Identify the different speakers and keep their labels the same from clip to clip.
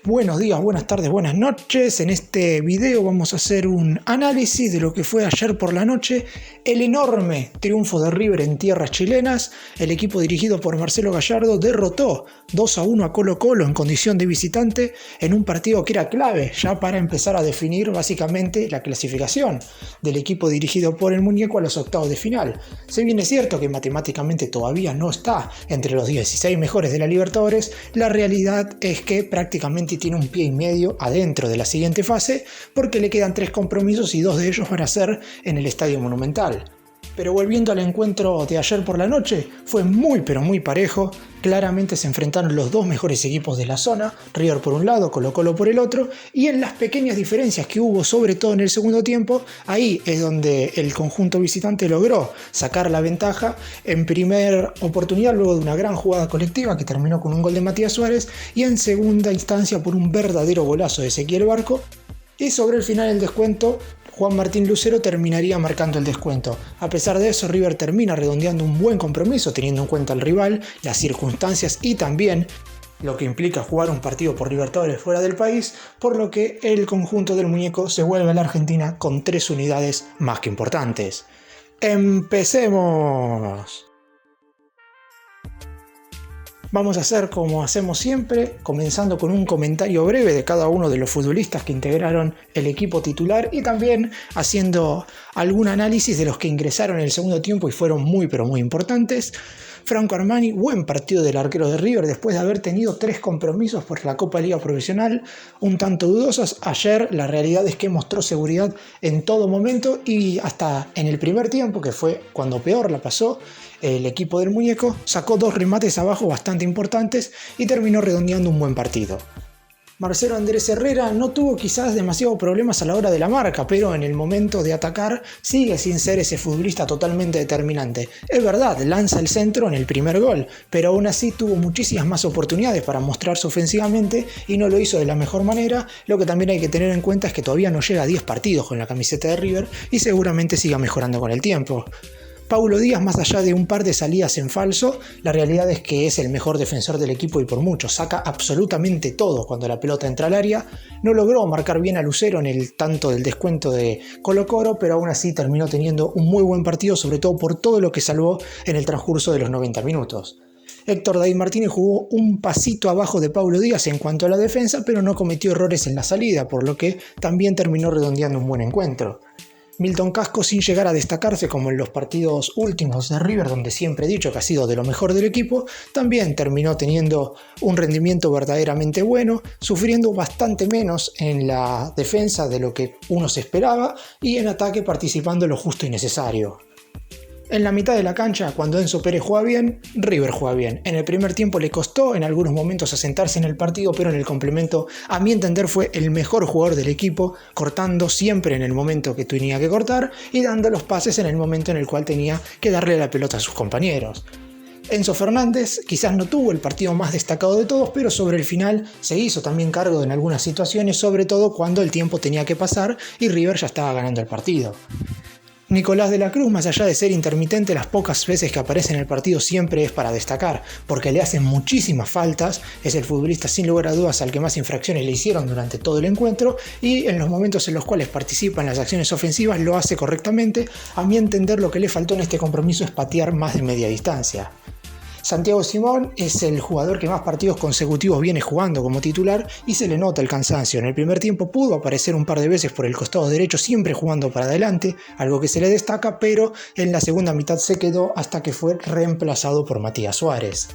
Speaker 1: Buenos días, buenas tardes, buenas noches. En este video vamos a hacer un análisis de lo que fue ayer por la noche el enorme triunfo de River en tierras chilenas. El equipo dirigido por Marcelo Gallardo derrotó 2-1 a Colo-Colo en condición de visitante en un partido que era clave ya para empezar a definir básicamente la clasificación del equipo dirigido por el Muñeco a los octavos de final. Si bien es cierto que matemáticamente todavía no está entre los 16 mejores de la Libertadores, la realidad es que prácticamente tiene un pie y medio adentro de la siguiente fase porque le quedan 3 compromisos y 2 de ellos van a ser en el Estadio Monumental. Pero volviendo al encuentro de ayer por la noche, fue muy pero muy parejo. Claramente se enfrentaron los dos mejores equipos de la zona, River por un lado, Colo-Colo por el otro, y en las pequeñas diferencias que hubo, sobre todo en el segundo tiempo, ahí es donde el conjunto visitante logró sacar la ventaja en primera oportunidad luego de una gran jugada colectiva que terminó con un gol de Matías Suárez y en segunda instancia por un verdadero golazo de Ezequiel Barco. Y sobre el final del descuento, Juan Martín Lucero terminaría marcando el descuento. A pesar de eso, River termina redondeando un buen compromiso teniendo en cuenta al rival, las circunstancias y también lo que implica jugar un partido por Libertadores fuera del país, por lo que el conjunto del Muñeco se vuelve a la Argentina con 3 unidades más que importantes. ¡Empecemos! Vamos a hacer como hacemos siempre, comenzando con un comentario breve de cada uno de los futbolistas que integraron el equipo titular y también haciendo algún análisis de los que ingresaron en el segundo tiempo y fueron muy pero muy importantes. Franco Armani, buen partido del arquero de River después de haber tenido 3 compromisos por la Copa Liga Profesional un tanto dudosos. Ayer la realidad es que mostró seguridad en todo momento y hasta en el primer tiempo, que fue cuando peor la pasó, el equipo del Muñeco sacó 2 remates abajo bastante importantes y terminó redondeando un buen partido. Marcelo Andrés Herrera no tuvo quizás demasiados problemas a la hora de la marca, pero en el momento de atacar sigue sin ser ese futbolista totalmente determinante. Es verdad, lanza el centro en el primer gol, pero aún así tuvo muchísimas más oportunidades para mostrarse ofensivamente y no lo hizo de la mejor manera. Lo que también hay que tener en cuenta es que todavía no llega a 10 partidos con la camiseta de River y seguramente siga mejorando con el tiempo. Paulo Díaz, más allá de un par de salidas en falso, la realidad es que es el mejor defensor del equipo y por mucho, saca absolutamente todo cuando la pelota entra al área. No logró marcar bien a Lucero en el tanto del descuento de Colo-Colo, pero aún así terminó teniendo un muy buen partido, sobre todo por todo lo que salvó en el transcurso de los 90 minutos. Héctor David Martínez jugó un pasito abajo de Paulo Díaz en cuanto a la defensa, pero no cometió errores en la salida, por lo que también terminó redondeando un buen encuentro. Milton Casco, sin llegar a destacarse como en los partidos últimos de River, donde siempre he dicho que ha sido de lo mejor del equipo, también terminó teniendo un rendimiento verdaderamente bueno, sufriendo bastante menos en la defensa de lo que uno se esperaba y en ataque participando lo justo y necesario. En la mitad de la cancha, cuando Enzo Pérez juega bien, River juega bien. En el primer tiempo le costó en algunos momentos asentarse en el partido, pero en el complemento, a mi entender, fue el mejor jugador del equipo, cortando siempre en el momento que tenía que cortar y dando los pases en el momento en el cual tenía que darle la pelota a sus compañeros. Enzo Fernández quizás no tuvo el partido más destacado de todos, pero sobre el final se hizo también cargo en algunas situaciones, sobre todo cuando el tiempo tenía que pasar y River ya estaba ganando el partido. Nicolás de la Cruz, más allá de ser intermitente, las pocas veces que aparece en el partido siempre es para destacar, porque le hacen muchísimas faltas, es el futbolista sin lugar a dudas al que más infracciones le hicieron durante todo el encuentro y en los momentos en los cuales participa en las acciones ofensivas lo hace correctamente. A mi entender, lo que le faltó en este compromiso es patear más de media distancia. Santiago Simón es el jugador que más partidos consecutivos viene jugando como titular y se le nota el cansancio. En el primer tiempo pudo aparecer un par de veces por el costado derecho, siempre jugando para adelante, algo que se le destaca, pero en la segunda mitad se quedó hasta que fue reemplazado por Matías Suárez.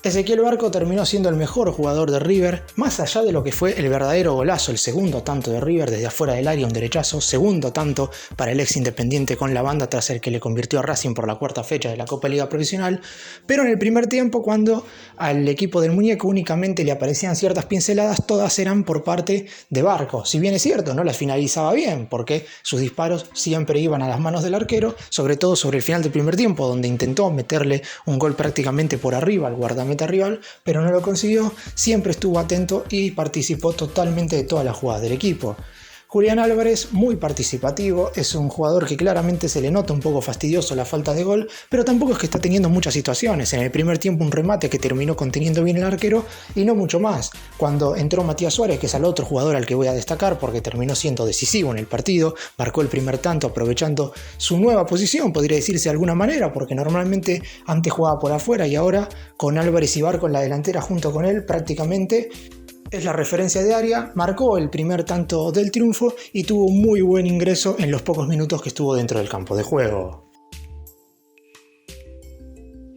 Speaker 1: Ezequiel Barco terminó siendo el mejor jugador de River, más allá de lo que fue el verdadero golazo, el segundo tanto de River desde afuera del área, un derechazo, segundo tanto para el ex Independiente con la banda tras el que le convirtió a Racing por la 4ª fecha de la Copa Liga Profesional, pero en el primer tiempo cuando al equipo del Muñeco únicamente le aparecían ciertas pinceladas, todas eran por parte de Barco. Si bien es cierto, no las finalizaba bien, porque sus disparos siempre iban a las manos del arquero, sobre todo sobre el final del primer tiempo, donde intentó meterle un gol prácticamente por arriba al guardameta rival, pero no lo consiguió. Siempre estuvo atento y participó totalmente de todas las jugadas del equipo. Julián Álvarez, muy participativo, es un jugador que claramente se le nota un poco fastidioso la falta de gol, pero tampoco es que está teniendo muchas situaciones. En el primer tiempo un remate que terminó conteniendo bien el arquero y no mucho más. Cuando entró Matías Suárez, que es el otro jugador al que voy a destacar porque terminó siendo decisivo en el partido, marcó el primer tanto aprovechando su nueva posición, podría decirse de alguna manera, porque normalmente antes jugaba por afuera y ahora con Álvarez y Barco en la delantera junto con él prácticamente es la referencia de área, marcó el primer tanto del triunfo y tuvo un muy buen ingreso en los pocos minutos que estuvo dentro del campo de juego.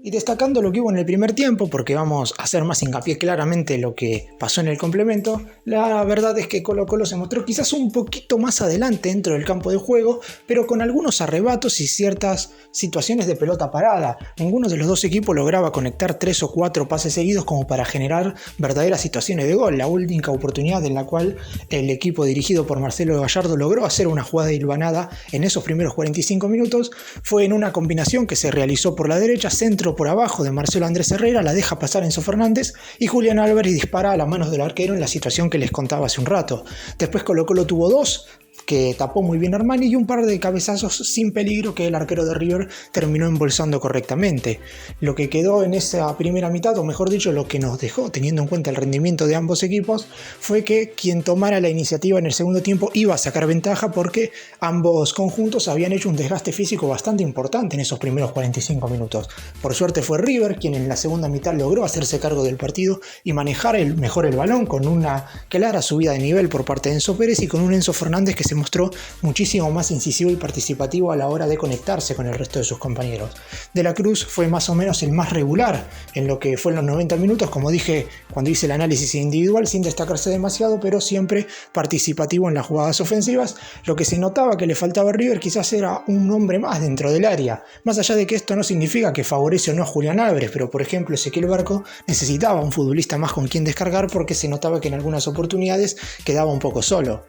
Speaker 1: Y destacando lo que hubo en el primer tiempo, porque vamos a hacer más hincapié claramente en lo que pasó en el complemento, la verdad es que Colo-Colo se mostró quizás un poquito más adelante dentro del campo de juego, pero con algunos arrebatos y ciertas situaciones de pelota parada. Ninguno de los dos equipos lograba conectar 3 o 4 pases seguidos como para generar verdaderas situaciones de gol. La única oportunidad en la cual el equipo dirigido por Marcelo Gallardo logró hacer una jugada hilvanada en esos primeros 45 minutos fue en una combinación que se realizó por la derecha, centro por abajo de Marcelo Andrés Herrera, la deja pasar Enzo Fernández y Julián Álvarez dispara a las manos del arquero en la situación que les contaba hace un rato. Después Colo-Colo tuvo 2 que tapó muy bien Armani y un par de cabezazos sin peligro que el arquero de River terminó embolsando correctamente. Lo que quedó en esa primera mitad, o mejor dicho, lo que nos dejó, teniendo en cuenta el rendimiento de ambos equipos, fue que quien tomara la iniciativa en el segundo tiempo iba a sacar ventaja porque ambos conjuntos habían hecho un desgaste físico bastante importante en esos primeros 45 minutos. Por suerte fue River quien en la segunda mitad logró hacerse cargo del partido y manejar mejor el balón con una clara subida de nivel por parte de Enzo Pérez y con un Enzo Fernández que se mostró muchísimo más incisivo y participativo a la hora de conectarse con el resto de sus compañeros. De la Cruz fue más o menos el más regular en lo que fue en los 90 minutos, como dije cuando hice el análisis individual, sin destacarse demasiado, pero siempre participativo en las jugadas ofensivas. Lo que se notaba que le faltaba a River quizás era un hombre más dentro del área, más allá de que esto no significa que favorece o no a Julián Álvarez, pero por ejemplo Ezequiel Barco necesitaba un futbolista más con quien descargar porque se notaba que en algunas oportunidades quedaba un poco solo.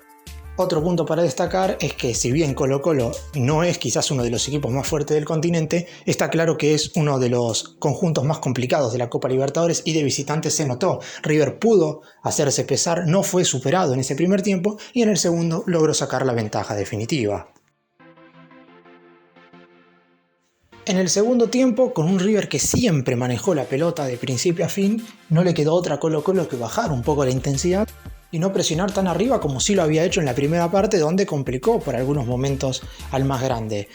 Speaker 1: Otro punto para destacar es que si bien Colo-Colo no es quizás uno de los equipos más fuertes del continente, está claro que es uno de los conjuntos más complicados de la Copa Libertadores y de visitantes se notó. River pudo hacerse pesar, no fue superado en ese primer tiempo y en el segundo logró sacar la ventaja definitiva. En el segundo tiempo, con un River que siempre manejó la pelota de principio a fin, no le quedó otra a Colo-Colo que bajar un poco la intensidad y no presionar tan arriba como sí lo había hecho en la primera parte, donde complicó por algunos momentos al más grande.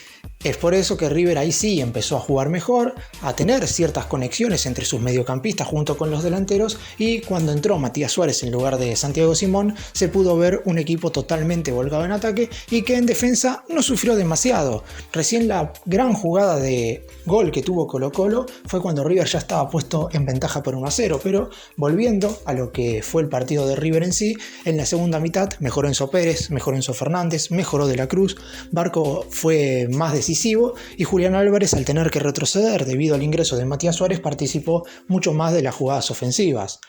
Speaker 1: Es por eso que River ahí sí empezó a jugar mejor, a tener ciertas conexiones entre sus mediocampistas junto con los delanteros, y cuando entró Matías Suárez en lugar de Santiago Simón se pudo ver un equipo totalmente volcado en ataque y que en defensa no sufrió demasiado. Recién la gran jugada de gol que tuvo Colo-Colo fue cuando River ya estaba puesto en ventaja por 1-0, pero volviendo a lo que fue el partido de River en sí, en la segunda mitad mejoró Enzo Pérez, mejoró Enzo Fernández, mejoró De la Cruz, Barco fue más decisivo y Julián Álvarez, al tener que retroceder debido al ingreso de Matías Suárez, participó mucho más de las jugadas ofensivas.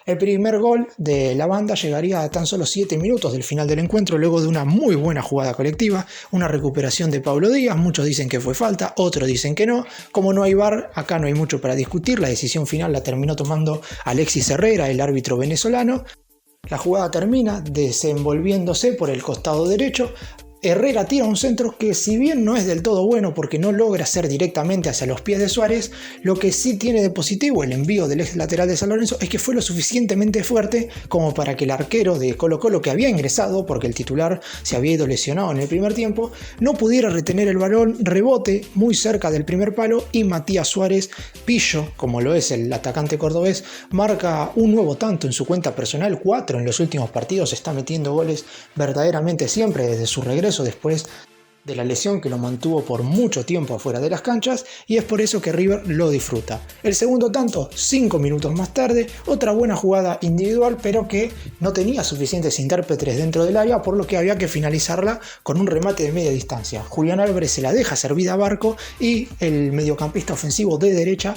Speaker 1: El primer gol de la banda llegaría a tan solo 7 minutos del final del encuentro, luego de una muy buena jugada colectiva, una recuperación de Pablo Díaz. Muchos dicen que fue falta, otros dicen que no. Como no hay VAR, acá no hay mucho para discutir, la decisión final la terminó tomando Alexis Herrera, el árbitro venezolano. La jugada termina desenvolviéndose por el costado derecho. Herrera tira un centro que, si bien no es del todo bueno porque no logra ser directamente hacia los pies de Suárez, lo que sí tiene de positivo el envío del ex lateral de San Lorenzo es que fue lo suficientemente fuerte como para que el arquero de Colo-Colo, que había ingresado porque el titular se había ido lesionado en el primer tiempo, no pudiera retener el balón, rebote muy cerca del primer palo y Matías Suárez, pillo como lo es el atacante cordobés, marca un nuevo tanto en su cuenta personal, 4 en los últimos partidos, está metiendo goles verdaderamente siempre desde su regreso después de la lesión que lo mantuvo por mucho tiempo afuera de las canchas, y es por eso que River lo disfruta. El segundo tanto, 5 minutos más tarde, otra buena jugada individual, pero que no tenía suficientes intérpretes dentro del área, por lo que había que finalizarla con un remate de media distancia. Julián Álvarez se la deja servida a Barco y el mediocampista ofensivo de derecha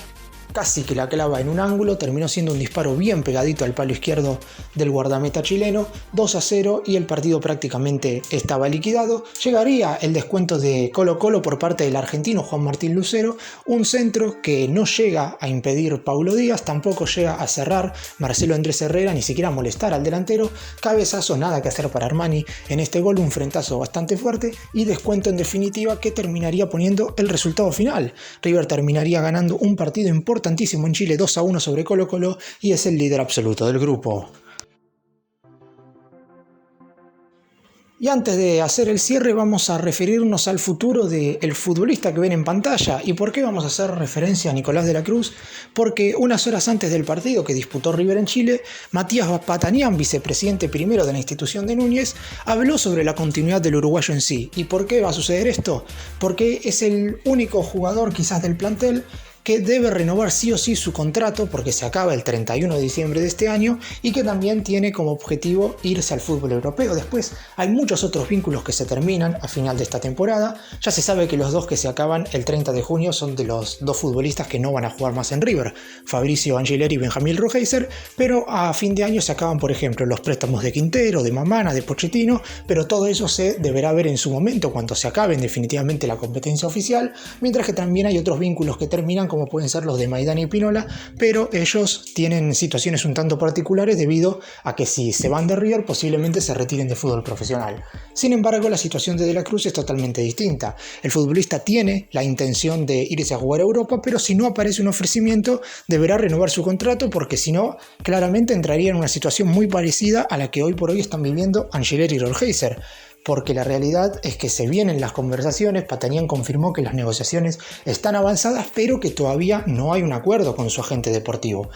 Speaker 1: casi que la clava en un ángulo, terminó siendo un disparo bien pegadito al palo izquierdo del guardameta chileno, 2-0 y el partido prácticamente estaba liquidado. Llegaría el descuento de Colo-Colo por parte del argentino Juan Martín Lucero, un centro que no llega a impedir Paulo Díaz, tampoco llega a cerrar Marcelo Andrés Herrera, ni siquiera a molestar al delantero. Cabezazo, nada que hacer para Armani en este gol, un frentazo bastante fuerte y descuento en definitiva que terminaría poniendo el resultado final. River terminaría ganando un partido importantísimo en Chile, 2-1 sobre Colo-Colo, y es el líder absoluto del grupo. Y antes de hacer el cierre vamos a referirnos al futuro del futbolista que ven en pantalla. ¿Y por qué vamos a hacer referencia a Nicolás de la Cruz? Porque unas horas antes del partido que disputó River en Chile, Matías Patanián, vicepresidente primero de la institución de Núñez, habló sobre la continuidad del uruguayo en sí. ¿Y por qué va a suceder esto? Porque es el único jugador quizás del plantel que debe renovar sí o sí su contrato porque se acaba el 31 de diciembre de este año y que también tiene como objetivo irse al fútbol europeo. Después hay muchos otros vínculos que se terminan a final de esta temporada. Ya se sabe que los dos que se acaban el 30 de junio son de los dos futbolistas que no van a jugar más en River, Fabricio Angileri y Benjamín Roheiser, pero a fin de año se acaban, por ejemplo, los préstamos de Quintero, de Mamana, de Pochettino, pero todo eso se deberá ver en su momento cuando se acabe definitivamente la competencia oficial, mientras que también hay otros vínculos que terminan como pueden ser los de Maidana y Pinola, pero ellos tienen situaciones un tanto particulares debido a que si se van de River posiblemente se retiren de fútbol profesional. Sin embargo, la situación de la Cruz es totalmente distinta. El futbolista tiene la intención de irse a jugar a Europa, pero si no aparece un ofrecimiento deberá renovar su contrato porque si no, claramente entraría en una situación muy parecida a la que hoy por hoy están viviendo Angileri y Roheiser. Porque la realidad es que se vienen las conversaciones, Patanián confirmó que las negociaciones están avanzadas, pero que todavía no hay un acuerdo con su agente deportivo.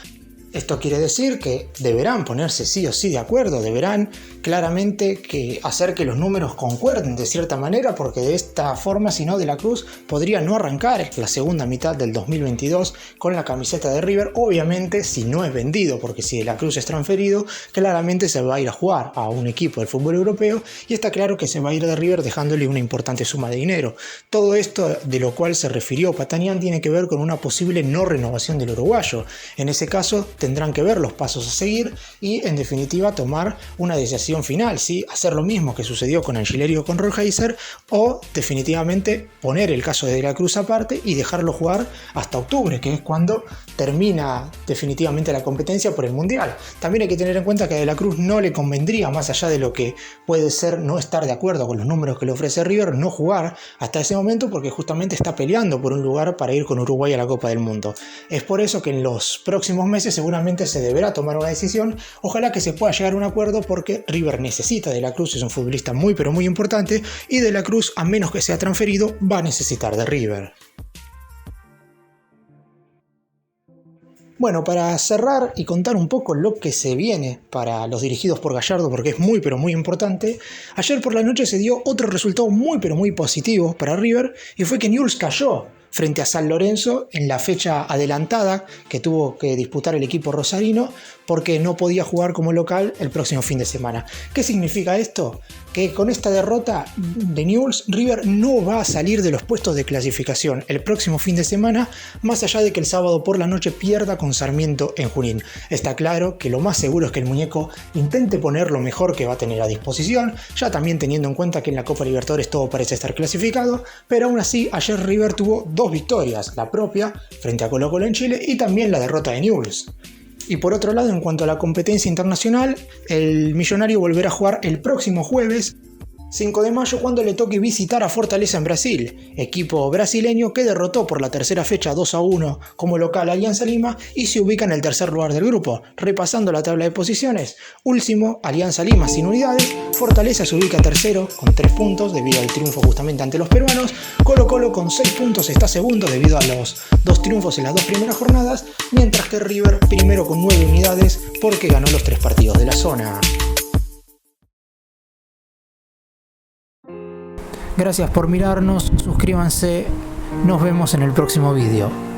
Speaker 1: Esto quiere decir que deberán ponerse sí o sí de acuerdo, deberán claramente hacer que los números concuerden de cierta manera, porque de esta forma, si no, De la Cruz podría no arrancar la segunda mitad del 2022 con la camiseta de River, obviamente si no es vendido, porque si De la Cruz es transferido, claramente se va a ir a jugar a un equipo del fútbol europeo y está claro que se va a ir de River dejándole una importante suma de dinero. Todo esto de lo cual se refirió Patanián tiene que ver con una posible no renovación del uruguayo. En ese caso, tendrán que ver los pasos a seguir y en definitiva tomar una decisión final, ¿sí? Hacer lo mismo que sucedió con Angileri o con Roheiser o definitivamente poner el caso de De la Cruz aparte y dejarlo jugar hasta octubre, que es cuando termina definitivamente la competencia por el Mundial. También hay que tener en cuenta que a De la Cruz no le convendría, más allá de lo que puede ser no estar de acuerdo con los números que le ofrece River, no jugar hasta ese momento porque justamente está peleando por un lugar para ir con Uruguay a la Copa del Mundo. Es por eso que en los próximos meses seguramente se deberá tomar una decisión, ojalá que se pueda llegar a un acuerdo porque River necesita De la Cruz, es un futbolista muy pero muy importante y De la Cruz, a menos que sea transferido, va a necesitar de River. Bueno, para cerrar y contar un poco lo que se viene para los dirigidos por Gallardo, porque es muy pero muy importante, ayer por la noche se dio otro resultado muy pero muy positivo para River y fue que Newell's cayó frente a San Lorenzo en la fecha adelantada que tuvo que disputar el equipo rosarino porque no podía jugar como local el próximo fin de semana. ¿Qué significa esto? Que con esta derrota de Newell's, River no va a salir de los puestos de clasificación el próximo fin de semana, más allá de que el sábado por la noche pierda con Sarmiento en Junín. Está claro que lo más seguro es que el muñeco intente poner lo mejor que va a tener a disposición, ya también teniendo en cuenta que en la Copa Libertadores todo parece estar clasificado, pero aún así ayer River tuvo dos victorias, la propia frente a Colo-Colo en Chile y también la derrota de Newell's. Y por otro lado, en cuanto a la competencia internacional, el Millonario volverá a jugar el próximo jueves 5 de mayo cuando le toque visitar a Fortaleza en Brasil, equipo brasileño que derrotó por la tercera fecha 2-1 como local a Alianza Lima y se ubica en el tercer lugar del grupo. Repasando la tabla de posiciones, último Alianza Lima sin unidades, Fortaleza se ubica tercero con 3 puntos debido al triunfo justamente ante los peruanos, Colo-Colo con 6 puntos está segundo debido a los 2 triunfos en las 2 primeras jornadas, mientras que River primero con 9 unidades porque ganó los 3 partidos de la zona. Gracias por mirarnos, suscríbanse, nos vemos en el próximo vídeo.